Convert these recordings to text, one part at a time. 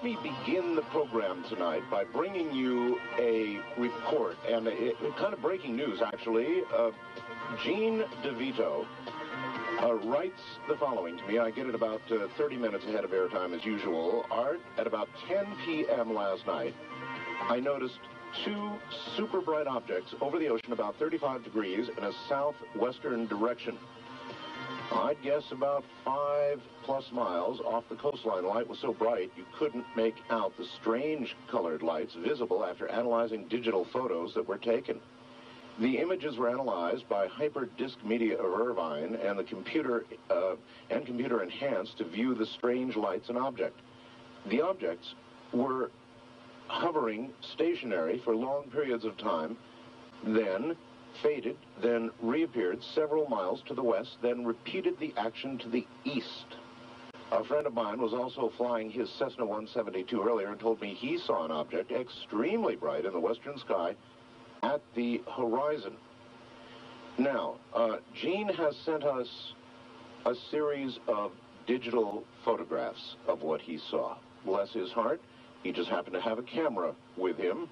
Let me begin the program tonight by bringing you a report, and kind of breaking news, actually. Gene DeVito writes the following to me. I get it about 30 minutes ahead of airtime as usual. Art, at about 10 p.m. last night, I noticed two super bright objects over the ocean about 35 degrees in a southwestern direction. I'd guess about 5+ miles off the coastline. The light was so bright you couldn't make out the strange colored lights visible after analyzing digital photos that were taken. The images were analyzed by Hyperdisc Media of Irvine and the computer enhanced to view the strange lights and object. The objects were hovering stationary for long periods of time, then faded, then reappeared several miles to the west, then repeated the action to the east. A friend of mine was also flying his Cessna 172 earlier and told me he saw an object extremely bright in the western sky at the horizon. Now, Gene has sent us a series of digital photographs of what he saw. Bless his heart, he just happened to have a camera with him.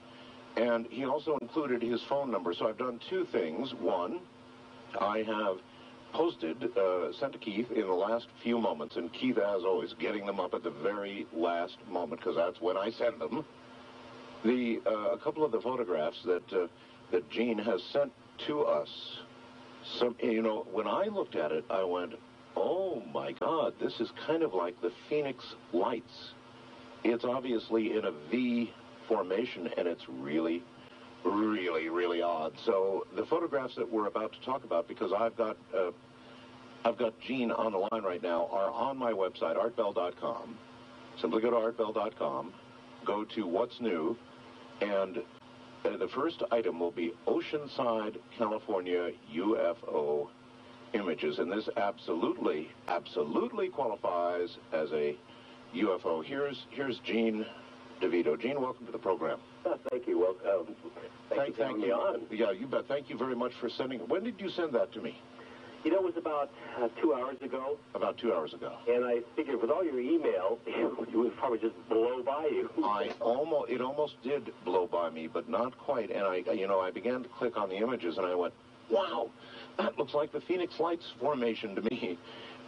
And he also included his phone number. So I've done two things. One, I have sent to Keith in the last few moments, and Keith, as always, getting them up at the very last moment, because that's when I send them. A couple of the photographs that Gene has sent to us. Some, when I looked at it, I went, oh my God, this is kind of like the Phoenix lights. It's obviously in a V formation, and it's really, really, really odd. So the photographs that we're about to talk about, because I've got Gene on the line right now, are on my website, artbell.com. Simply go to artbell.com, go to What's New, and the first item will be Oceanside, California UFO images, and this absolutely, absolutely qualifies as a UFO. Here's Gene DeVito. Gene, welcome to the program. Thank you. Well, thank you for having me on. Yeah, you bet. Thank you very much for sending. When did you send that to me? You know, it was about 2 hours ago. About 2 hours ago. And I figured with all your email, it would probably just blow by you. It almost did blow by me, but not quite. And I began to click on the images, and I went, wow, that looks like the Phoenix Lights formation to me.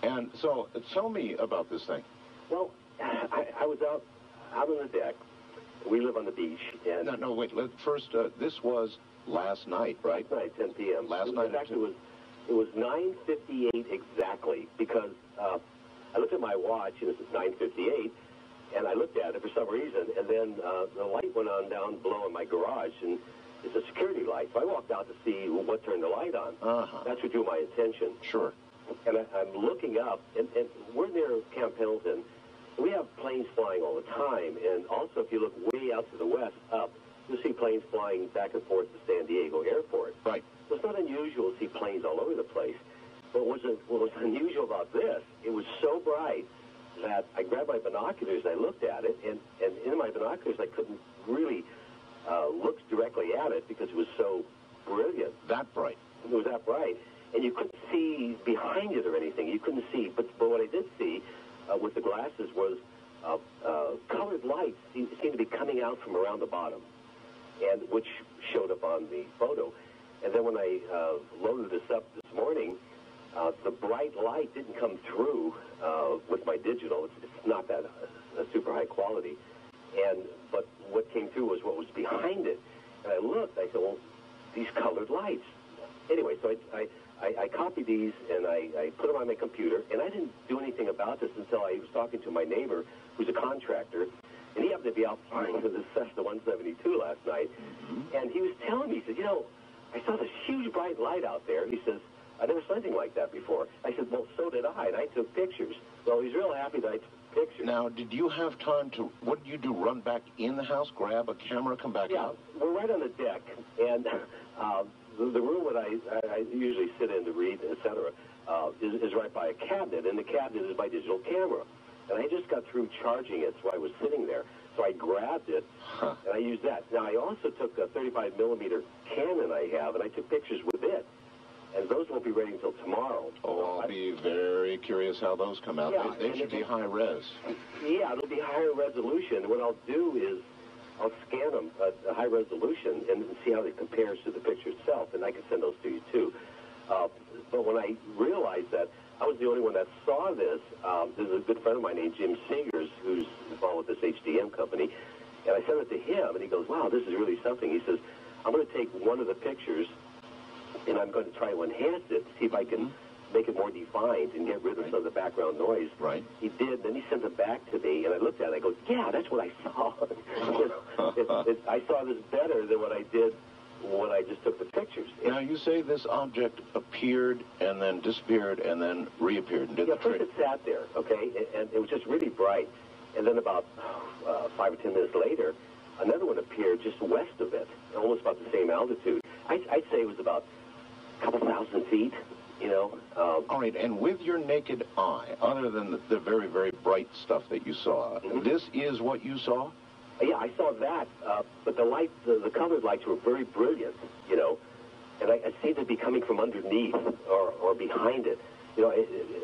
And so, tell me about this thing. Well, I was out on the deck. We live on the beach. And No, wait. First, this was last night, right? Last night, 10 p.m. Last night. In fact, it was 9:58 exactly, because I looked at my watch, and it was 9:58, and I looked at it for some reason, and then the light went on down below in my garage, and it's a security light. So I walked out to see what turned the light on. That's what drew my attention. Sure. And I'm looking up, and we're near Camp Pendleton. We have planes flying all the time, and also if you look way out to the west, up, you'll see planes flying back and forth to San Diego Airport. Right. So it's not unusual to see planes all over the place. But what was unusual about this, it was so bright that I grabbed my binoculars and I looked at it, and in my binoculars I couldn't really look directly at it because it was so brilliant. That bright. It was that bright. And you couldn't see behind it or anything. You couldn't see. But what I did see with the glasses was colored lights seemed to be coming out from around the bottom, and which showed up on the photo. And then when I loaded this up this morning, the bright light didn't come through with my digital. It's not that super high quality. But what came through was what was behind it. And I looked, I said, well, these colored lights. Anyway, so I copied these, and I put them on my computer, and I didn't do anything about this until I was talking to my neighbor, who's a contractor, and he happened to be out flying with the Cessna 172 last night, and he was telling me, he said, I saw this huge bright light out there. He says, I never saw anything like that before. I said, well, so did I, and I took pictures. So he's real happy that I took pictures. Now, did you have time to, what did you do, run back in the house, grab a camera, come back out? Yeah, we're right on the deck, and the room that I usually sit in to read, etc., is right by a cabinet, and the cabinet is my digital camera. And I just got through charging it, so I was sitting there. So I grabbed it, and I used that. Now, I also took a 35mm Canon I have, and I took pictures with it. and those won't be ready until tomorrow. Oh, I'll be very curious how those come out. Yeah, they should be high res. Yeah, it'll be higher resolution. What I'll do is I'll scan them at a high resolution and see how it compares to the picture itself, and I can send those to you too. But when I realized that I was the only one that saw this, there's a good friend of mine named Jim Seegers who's involved with this HDM company, and I sent it to him, and he goes, wow, this is really something. He says, I'm going to take one of the pictures, and I'm going to try to enhance it, see if I can make it more defined and get rid of some of the background noise. Right. He did, then he sent it back to me, and I looked at it, and I go, yeah, that's what I saw. I saw this better than what I did when I just took the pictures. Now, you say this object appeared and then disappeared and then reappeared and did the first trick. it sat there, okay, and it was just really bright. And then about 5 or 10 minutes later, another one appeared just west of it, almost about the same altitude. I'd say it was about a couple thousand feet, you know. All right, and with your naked eye, other than the very, very bright stuff that you saw, this is what you saw? Yeah, I saw that, but the light, the colored lights were very brilliant, you know, and I seemed to be coming from underneath or behind it. You know,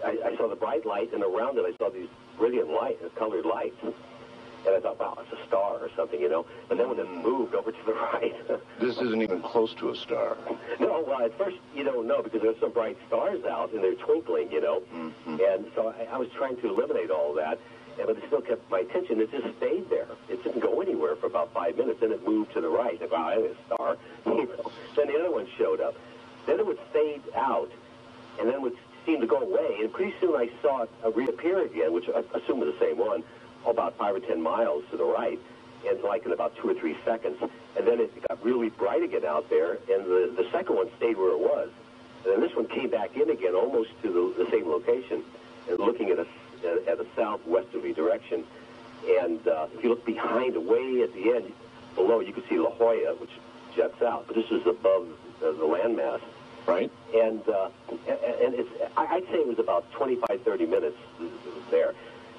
I saw the bright light, and around it I saw these brilliant colored lights. And I thought, wow, it's a star or something, you know. But then when it moved over to the right... This isn't even close to a star. No, well, at first you don't know because there's some bright stars out, and they're twinkling, you know. And so I was trying to eliminate all that, but it still kept my attention. It just stayed there. It didn't go anywhere for about 5 minutes. Then it moved to the right. I thought, wow, that's a star. You know. Then the other one showed up. Then it would fade out, and then would seem to go away. And pretty soon I saw it reappear again, which I assume was the same one, about 5 or 10 miles to the right, and like in about 2 or 3 seconds. And then it got really bright again out there, and the second one stayed where it was. And then this one came back in again, almost to the same location, and looking at a southwesterly direction. And if you look behind, away at the end, below, you can see La Jolla, which jets out. But this is above the landmass. Right. And I'd say it was about 25, 30 minutes there.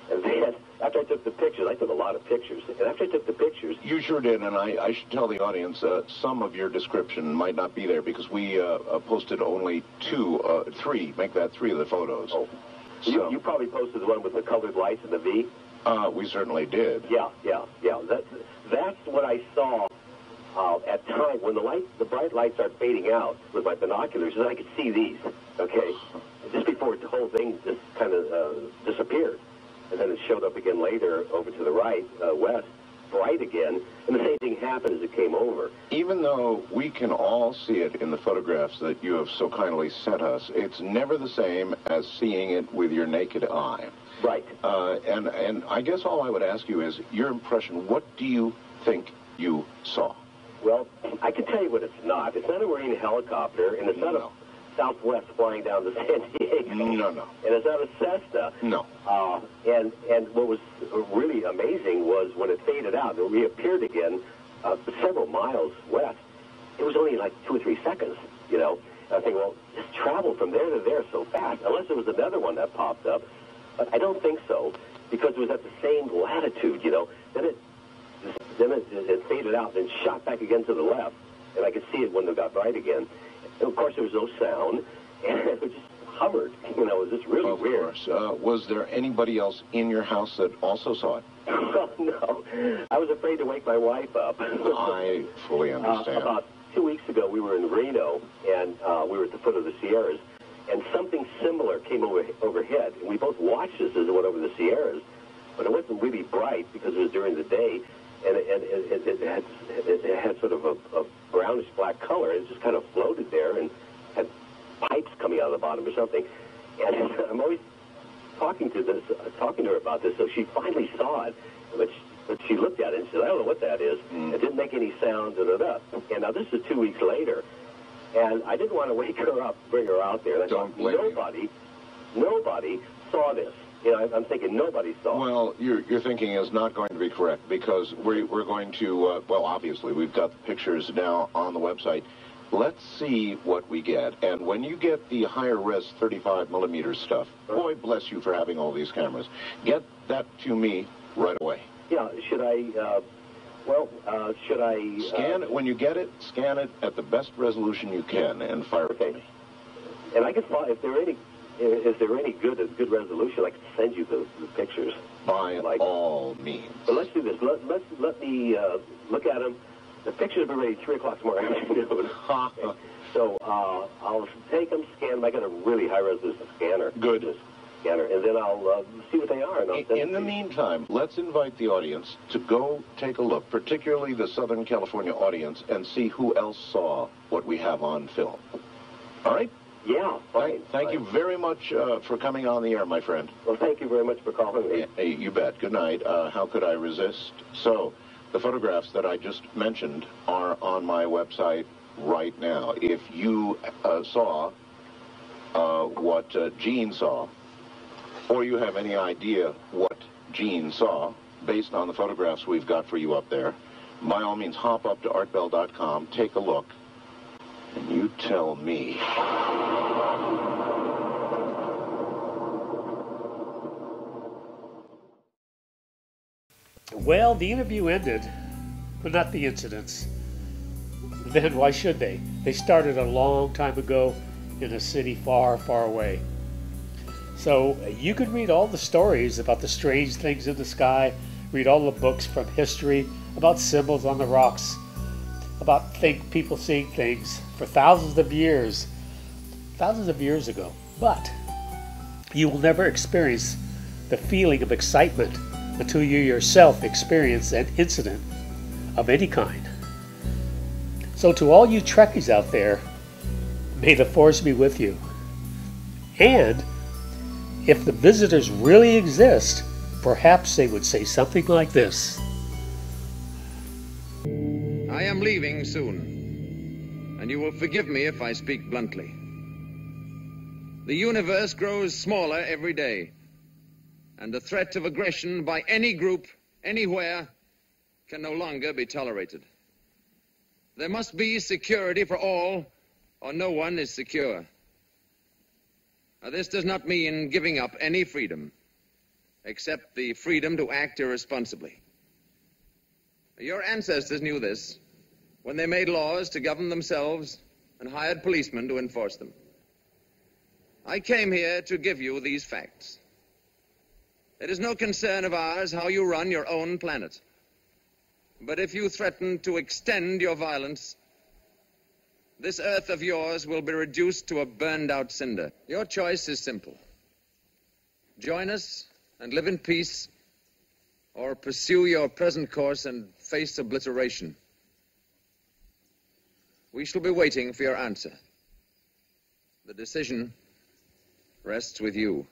And then, after I took the pictures, I took a lot of pictures, and after I took the pictures... You sure did, and I should tell the audience, some of your description might not be there, because we posted only 3, make that 3 of the photos. Oh. So, you probably posted the one with the colored lights and the V? We certainly did. Yeah. That's what I saw at time when the bright lights start fading out with my binoculars, and I could see these, okay? Just before the whole thing just kind of disappeared. And then it showed up again later over to the right, west, bright again, and the same thing happened as it came over. Even though we can all see it in the photographs that you have so kindly sent us, it's never the same as seeing it with your naked eye. Right. And I guess all I would ask you is your impression. What do you think you saw? Well, I can tell you what it's not. It's not a Marine helicopter, and it's not a Southwest flying down to San Diego. No. And it's not a Cessna. No. And what was really amazing was when it faded out, it reappeared again several miles west. It was only like 2 or 3 seconds, you know. And I think, well, just traveled from there to there so fast, unless it was another one that popped up. But I don't think so, because it was at the same latitude, you know. Then it faded out and shot back again to the left, and I could see it when it got bright again. And of course, there was no sound, and it just hovered. You know, it was just really weird. Of course. Was there anybody else in your house that also saw it? No. I was afraid to wake my wife up. I fully understand. About 2 weeks ago, we were in Reno, and we were at the foot of the Sierras, and something similar came overhead. And we both watched this as it went over the Sierras, but it wasn't really bright because it was during the day, and it had sort of a brownish black color. It just kind of floated there and had pipes coming out of the bottom or something. And I'm always talking to her about this. So she finally saw it, but she looked at it and said, "I don't know what that is." It didn't make any sound. And now this is 2 weeks later, and I didn't want to wake her up, bring her out there. And I thought, nobody saw this. You know, I'm thinking nobody saw it. Well, your thinking is not going to be correct, because we're going to, well, obviously, we've got the pictures now on the website. Let's see what we get. And when you get the higher res 35 millimeter stuff, boy bless you for having all these cameras. Get that to me right away. Yeah, should I Scan it, when you get it, scan it at the best resolution you can and fire it to me. And I can find, if there are any good resolution, I can send you the pictures. By all means. But let's do this. Let me look at them. The pictures will be ready 3 o'clock tomorrow afternoon. Okay. So I'll take them, scan them. I got a really high-resolution scanner. Good. Scanner, and then I'll see what they are. And I'll send in the meantime, let's invite the audience to go take a look, particularly the Southern California audience, and see who else saw what we have on film. All right? Yeah, fine. Thank you very much for coming on the air, my friend. Well, thank you very much for calling me. Hey, you bet. Good night. How could I resist? So, the photographs that I just mentioned are on my website right now. If you saw what Gene saw, or you have any idea what Gene saw, based on the photographs we've got for you up there, by all means, hop up to artbell.com, take a look, and you tell me. Well, the interview ended, but not the incidents. Then why should they? They started a long time ago in a city far, far away. So you can read all the stories about the strange things in the sky, read all the books from history about symbols on the rocks, about people seeing things for thousands of years ago. But you will never experience the feeling of excitement until you yourself experience an incident of any kind. So to all you Trekkies out there, may the force be with you. And if the visitors really exist, perhaps they would say something like this. I am leaving soon, and you will forgive me if I speak bluntly. The universe grows smaller every day, and the threat of aggression by any group, anywhere, can no longer be tolerated. There must be security for all, or no one is secure. Now, this does not mean giving up any freedom, except the freedom to act irresponsibly. Your ancestors knew this when they made laws to govern themselves and hired policemen to enforce them. I came here to give you these facts. It is no concern of ours how you run your own planet. But if you threaten to extend your violence, this Earth of yours will be reduced to a burned-out cinder. Your choice is simple. Join us and live in peace, or pursue your present course and face obliteration. We shall be waiting for your answer. The decision rests with you.